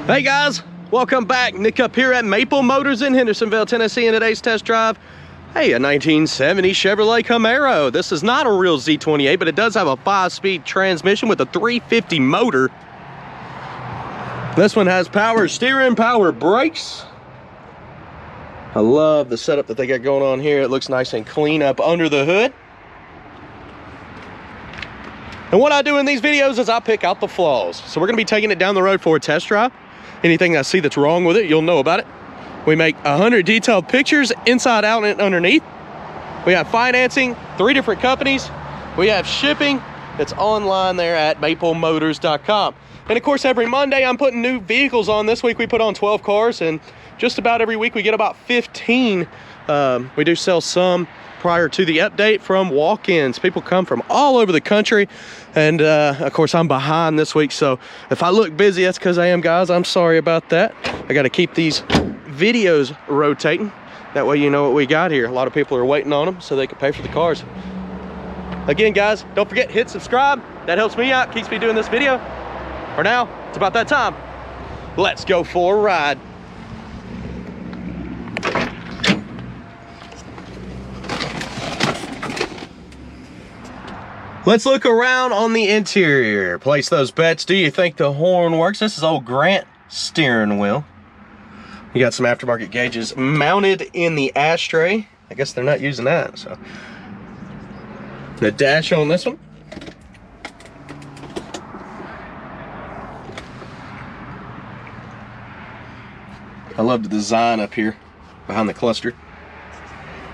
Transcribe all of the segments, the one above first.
Hey guys, welcome back. Nick up here at Maple Motors in Hendersonville, Tennessee, in today's test drive. Hey, a 1970 Chevrolet Camaro. This is not a real Z28, but it does have a 5-speed transmission with a 350 motor. This one has power steering, power brakes. I love the setup that they got going on here. It looks nice and clean up under the hood. And what I do in these videos is I pick out the flaws. So we're gonna be taking it down the road for a test drive. Anything I see that's wrong with it, you'll know about it. We make 100 detailed pictures inside, out, and underneath. We have financing, 3 different companies. We have shipping that's online there at maplemotors.com. And of course, every Monday I'm putting new vehicles on. This week we put on 12 cars, and just about every week we get about 15. We do sell some prior to the update from walk-ins. People come from all over the country, and of course I'm behind this week, so if I look busy, that's because I am, guys. I'm sorry about that. I got to keep these videos rotating. That way you know what we got here. A lot of people are waiting on them so they can pay for the cars. Again, guys, don't forget, hit subscribe. That helps me out, keeps me doing this video. For now, it's about that time. Let's go for a ride. Let's look around on the interior. Place those bets. Do you think the horn works? This is old Grant steering wheel. You got some aftermarket gauges mounted in the ashtray. I guess they're not using that, so. The dash on this one. I love the design up here behind the cluster.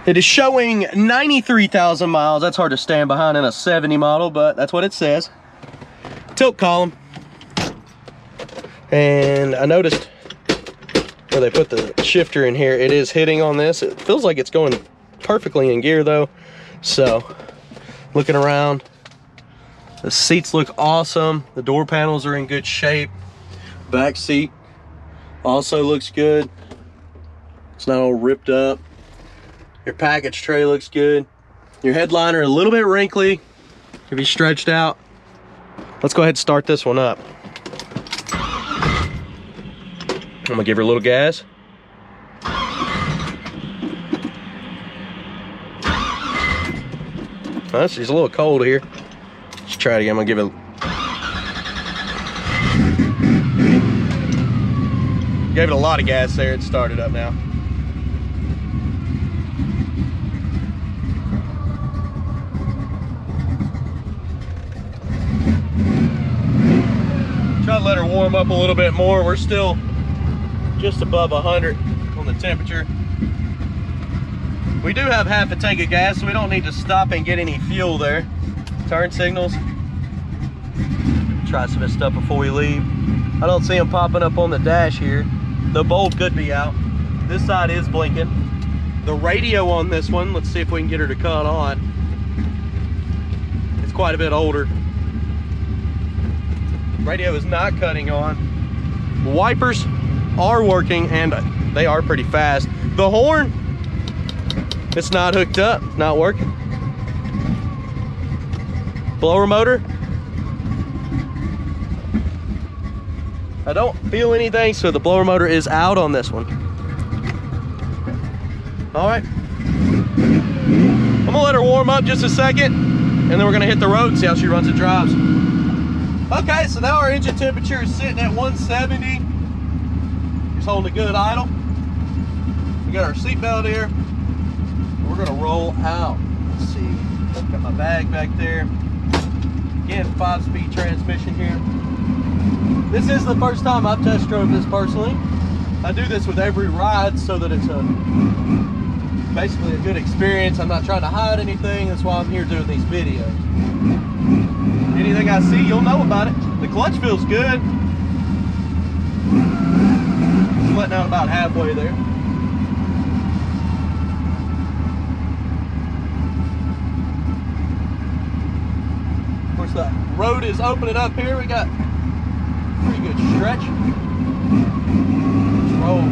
It is showing 93,000 miles. That's hard to stand behind in a 70 model, but that's what it says. Tilt column. And I noticed where they put the shifter in here, it is hitting on this. It feels like it's going perfectly in gear though. So, looking around, the seats look awesome. The door panels are in good shape. Back seat also looks good. It's not all ripped up. Your package tray looks good. Your headliner a little bit wrinkly. Can be stretched out. Let's go ahead and start this one up. I'm gonna give her a little gas. Oh, she's a little cold here. Let's try it again. I'm gonna give it. Gave it a lot of gas there. It started up now. Try to let her warm up a little bit more. We're still just above 100 on the temperature. We do have half a tank of gas, so we don't need to stop and get any fuel there. Turn signals. Try some of this stuff before we leave. I don't see them popping up on the dash here. The bulb could be out. This side is blinking. The radio on this one, let's see if we can get her to cut on. It's quite a bit older. Radio is not cutting on. Wipers are working, and they are pretty fast. The horn, it's not hooked up, not working. Blower motor, I don't feel anything, so the blower motor is out on this one. All right, I'm gonna let her warm up just a second, and then we're gonna hit the road and see how she runs and drives. Okay, so now our engine temperature is sitting at 170. Just holding a good idle. We got our seatbelt here. We're gonna roll out. Let's see, got my bag back there. Again, 5-speed transmission here. This is the first time I've test drove this personally. I do this with every ride so that it's basically a good experience. I'm not trying to hide anything. That's why I'm here doing these videos. Anything I see, you'll know about it. The clutch feels good. Just letting out about halfway there. Of course, the road is opening up here. We got pretty good stretch. Let's roll.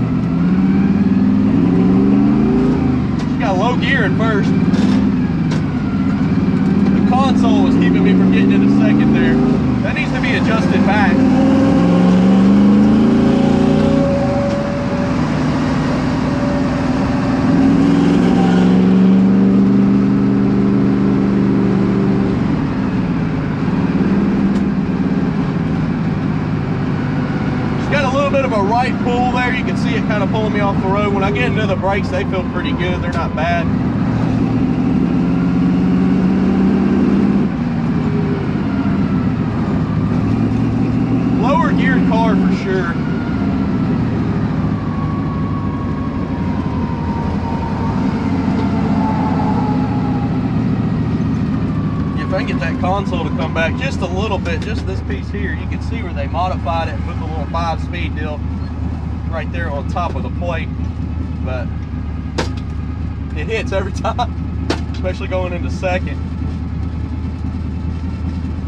She's got low gear at first. The console was keeping me from getting into second there. That needs to be adjusted back. of a right pull there. You can see it kind of pulling me off the road. When I get into the brakes, they feel pretty good. They're not bad. Lower geared car for sure. If I can get that console to come back just a little bit, just this piece here, you can see where they modified it and put the little 5-speed deal right there on top of the plate. But it hits every time, especially going into second.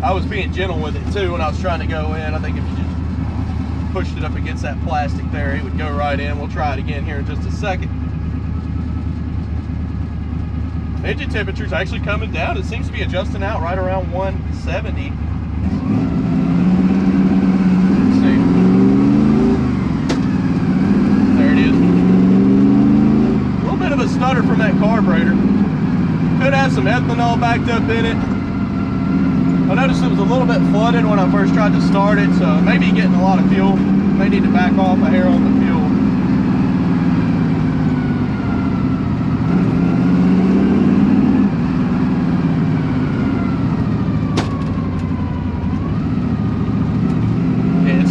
I was being gentle with it too when I was trying to go in. I think if you just pushed it up against that plastic there, it would go right in. We'll try it again here in just a second. Engine temperature's actually coming down. It seems to be adjusting out right around 170. Let's see. There it is. A little bit of a stutter from that carburetor. Could have some ethanol backed up in it. I noticed it was a little bit flooded when I first tried to start it, so maybe getting a lot of fuel. May need to back off a hair on the fuel.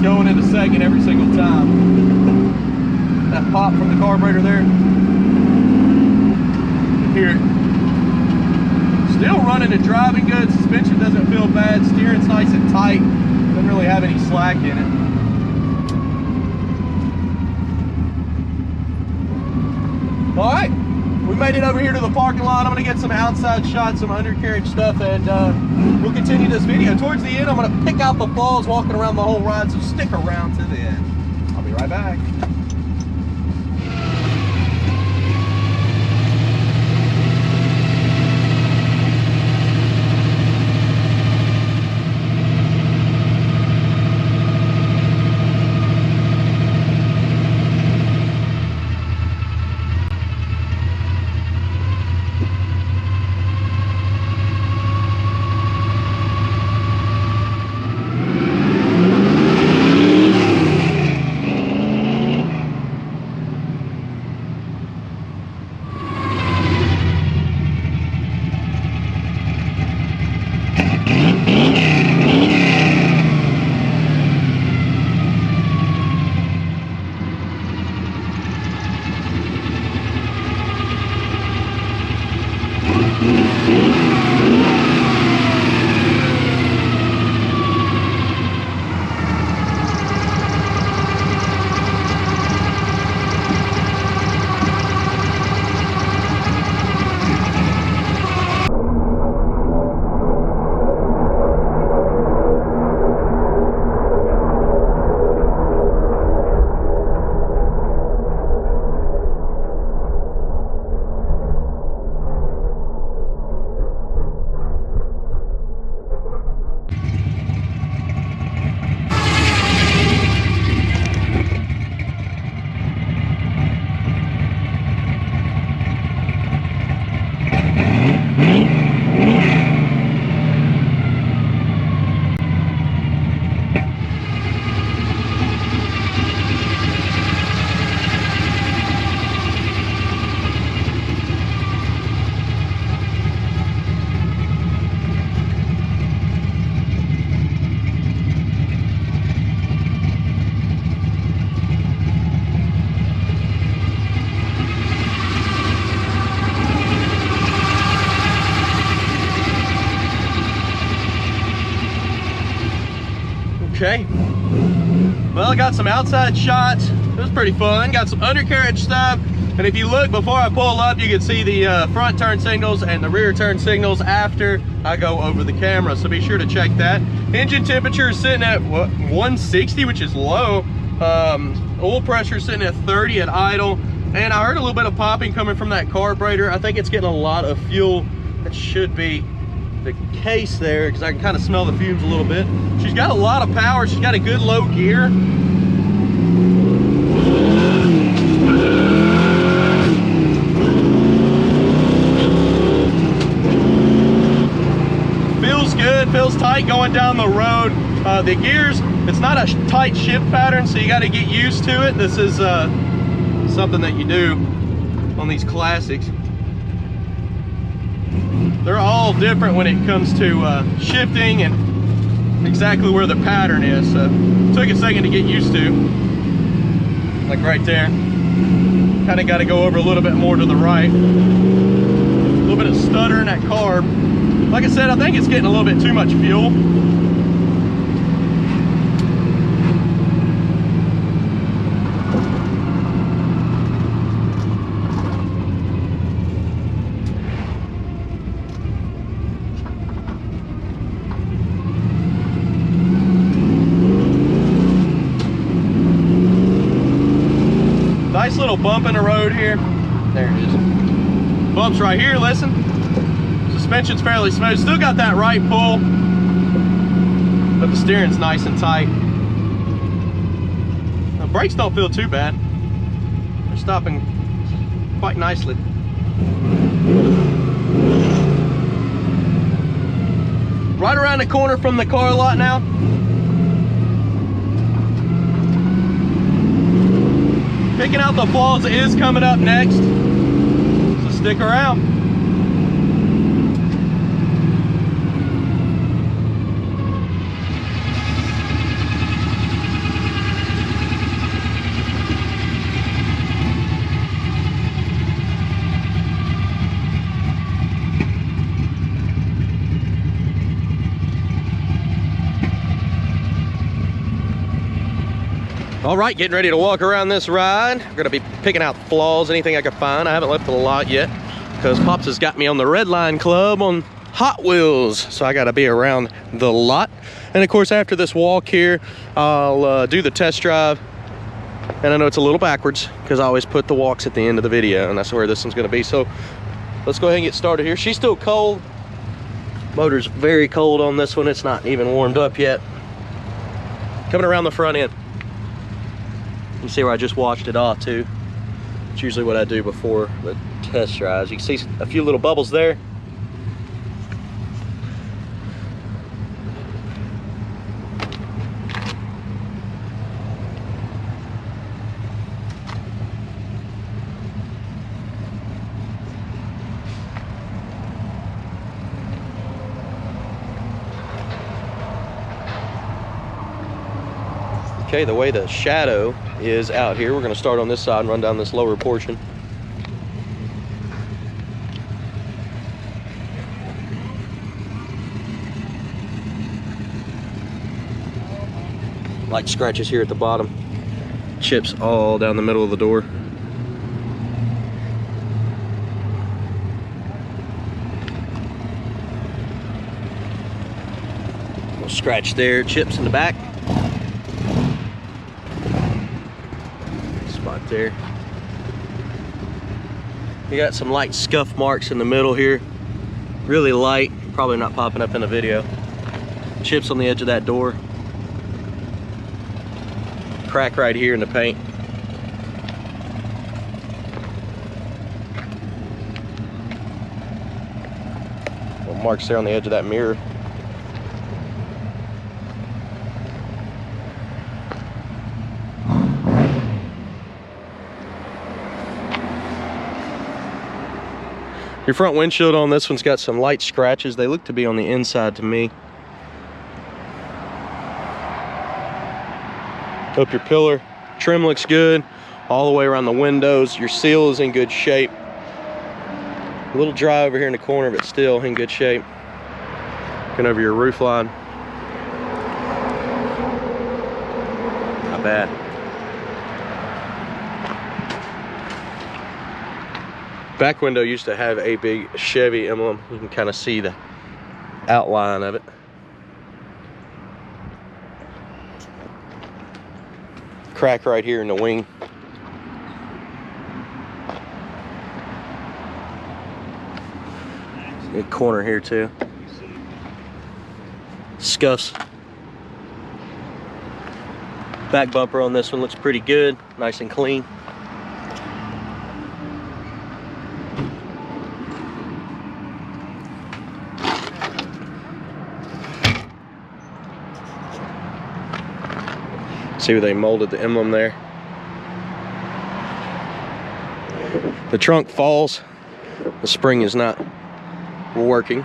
Going into second every single time. That pop from the carburetor there, you hear it. Still running and driving good. Suspension doesn't feel bad. Steering's nice and tight. Doesn't really have any slack in it. All right, we made it over here to the parking lot. I'm gonna get some outside shots, some undercarriage stuff, and we'll continue this video. Towards the end, I'm gonna pick out the flaws walking around the whole ride, so stick around to the end. I'll be right back. Okay, well, I got some outside shots. It was pretty fun. Got some undercarriage stuff, and if you look before I pull up, you can see the front turn signals and the rear turn signals after I go over the camera, so be sure to check that. Engine temperature is sitting at what, 160, which is low. Oil pressure is sitting at 30 at idle, and I heard a little bit of popping coming from that carburetor. I think it's getting a lot of fuel. That should be the case there, because I can kind of smell the fumes a little bit. She's got a lot of power. She's got a good low gear. Feels good. feels tight going down the road. The gears, it's not a tight shift pattern, so you got to get used to it. This is something that you do on these classics. They're all different when it comes to shifting and exactly where the pattern is. So it took a second to get used to. Like right there. Kind of got to go over a little bit more to the right. A little bit of stutter in that carb. Like I said, I think it's getting a little bit too much fuel. Nice little bump in the road here. There it is. Bumps right here, listen. Suspension's fairly smooth. Still got that right pull, but the steering's nice and tight. The brakes don't feel too bad. They're stopping quite nicely. Right around the corner from the car lot now. Picking out the flaws is coming up next, so stick around. All right, getting ready to walk around this ride. We're gonna be picking out flaws, anything I can find. I haven't left the lot yet because Pops has got me on the Red Line Club on Hot Wheels, so I gotta be around the lot. And of course, after this walk here, I'll do the test drive. And I know it's a little backwards because I always put the walks at the end of the video, and that's where this one's gonna be. So let's go ahead and get started here. She's still cold. Motor's very cold on this one. It's not even warmed up yet. Coming around the front end. You see where I just washed it off too. It's usually what I do before the test drives. You can see a few little bubbles there. Okay, the way the shadow is out here, we're going to start on this side and run down this lower portion. Light scratches here at the bottom, chips all down the middle of the door. Little scratch there, chips in the back. There. You got some light scuff marks in the middle here. Really light, probably not popping up in the video. Chips on the edge of that door. Crack right here in the paint. Little marks there on the edge of that mirror. Your front windshield on this one's got some light scratches. They look to be on the inside to me. Hope your pillar trim looks good. All the way around the windows. Your seal is in good shape. A little dry over here in the corner, but still in good shape. Looking over your roof line. Not bad. Back window used to have a big Chevy emblem. You can kind of see the outline of it. Crack right here in the wing. Good corner here too. Scuffs. Back bumper on this one looks pretty good, nice and clean. See where they molded the emblem there. The trunk falls. The spring is not working.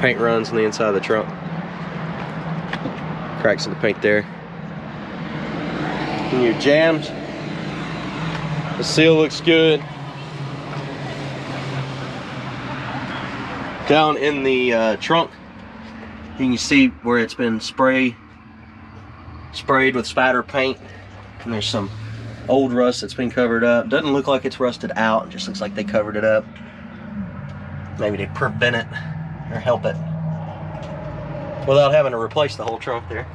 Paint runs on the inside of the trunk. Cracks in the paint there. And your jams. The seal looks good. Down in the trunk, you can see where it's been sprayed with spatter paint. And there's some old rust that's been covered up. Doesn't look like it's rusted out. It just looks like they covered it up. Maybe to prevent it or help it without having to replace the whole trunk there.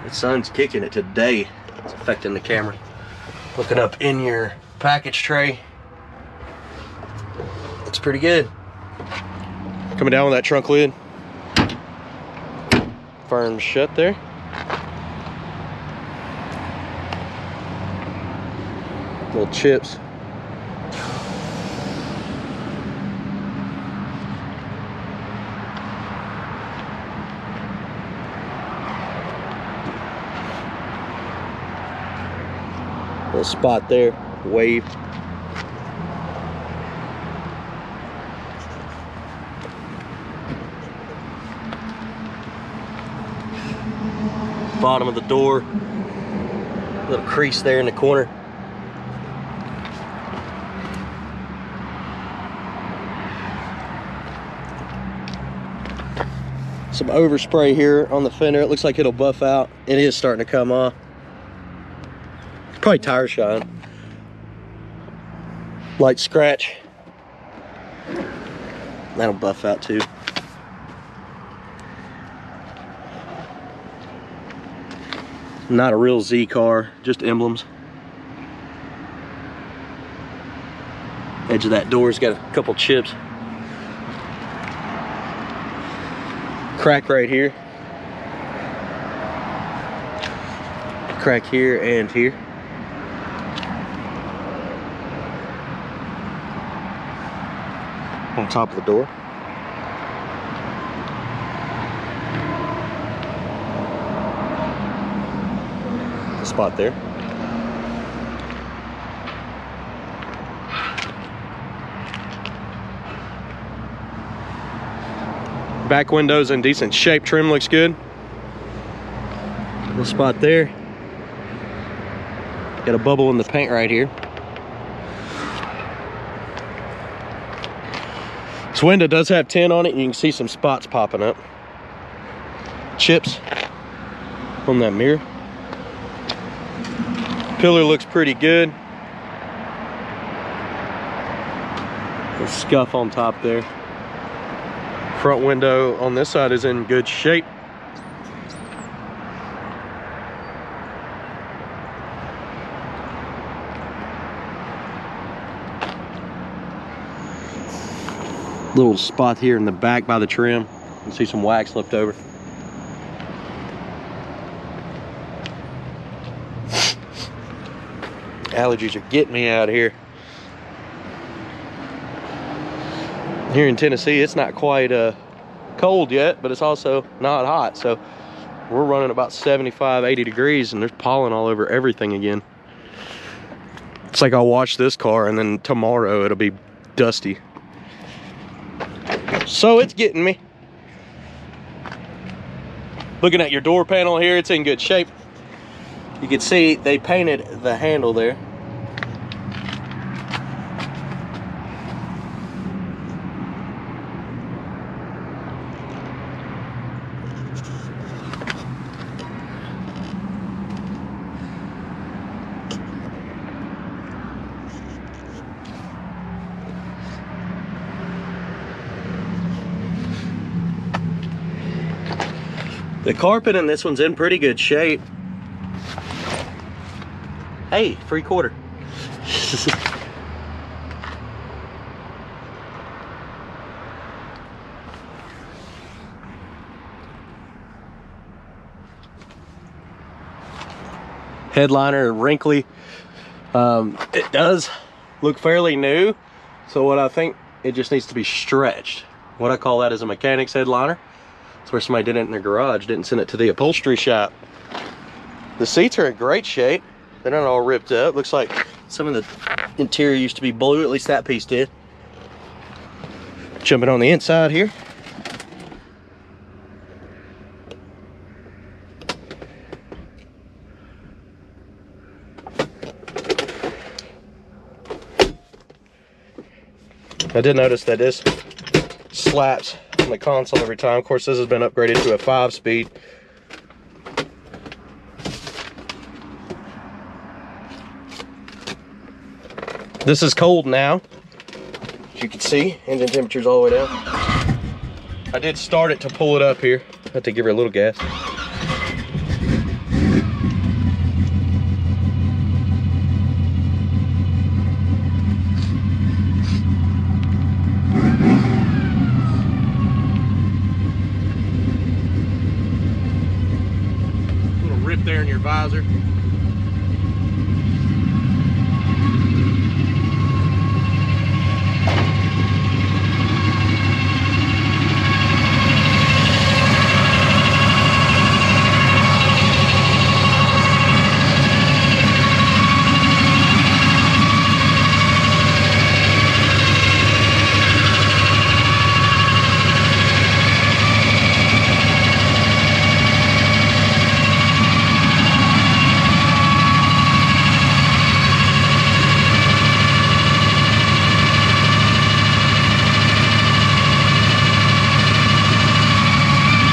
The sun's kicking it today. It's affecting the camera. Looking up in your package tray, it's pretty good. Coming down with that trunk lid. Firm shut there. Little chips. Little spot there, wave. Bottom of the door, little crease there in the corner. Some overspray here on the fender. It looks like it'll buff out. It is starting to come off. Probably tire shine. Light scratch. That'll buff out too. Not a real Z car, just emblems. Edge of that door's got a couple chips. Crack right here. Crack here and here. On top of the door. The spot there. Back windows in decent shape. Trim looks good. Little spot there. Got a bubble in the paint right here. This window does have tin on it. You can see some spots popping up. Chips on that mirror. Pillar looks pretty good. A scuff on top there. Front window on this side is in good shape. Little spot here in the back by the trim. You can see some wax left over. Allergies are getting me out here. Here in Tennessee, it's not quite cold yet, but it's also not hot. So we're running about 75, 80 degrees and there's pollen all over everything again. It's like I'll wash this car and then tomorrow it'll be dusty. So it's getting me. Looking at your door panel here, it's in good shape. You can see they painted the handle there. The carpet in this one's in pretty good shape. Hey, free quarter. Headliner wrinkly. It does look fairly new. So what I think it just needs to be stretched. What I call that is a mechanic's headliner. It's where somebody did it in their garage, didn't send it to the upholstery shop. The seats are in great shape. They're not all ripped up. Looks like some of the interior used to be blue, at least that piece did. Jumping on the inside here. I did notice that this slaps on the console every time. Of course, this has been upgraded to a 5-speed. This is cold now. As you can see, engine temperature's all the way down. I did start it to pull it up here. I had to give her a little gas. Rip there in your visor.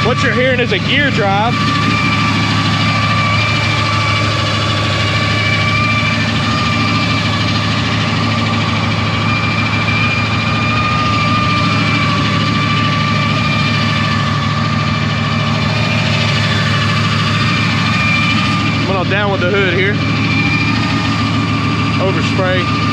What you're hearing is a gear drive. I'm gonna down with the hood here. Overspray.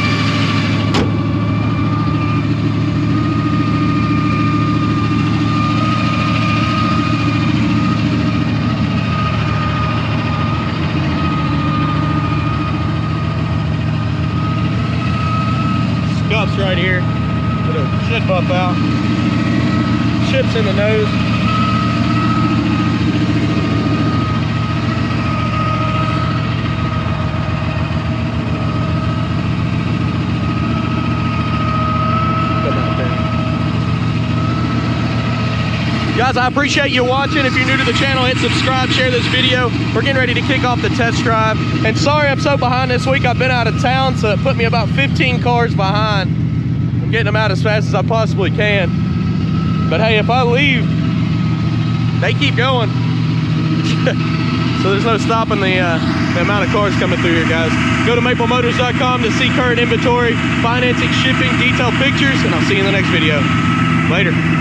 Right here, it'll should buff out. Chips in the nose. Guys, I appreciate you watching. If you're new to the channel, hit subscribe, share this video. We're getting ready to kick off the test drive. And sorry I'm so behind this week. I've been out of town, so it put me about 15 cars behind. I'm getting them out as fast as I possibly can. But hey, if I leave, they keep going. So there's no stopping the amount of cars coming through here, guys. Go to maplemotors.com to see current inventory, financing, shipping, detailed pictures, and I'll see you in the next video. Later.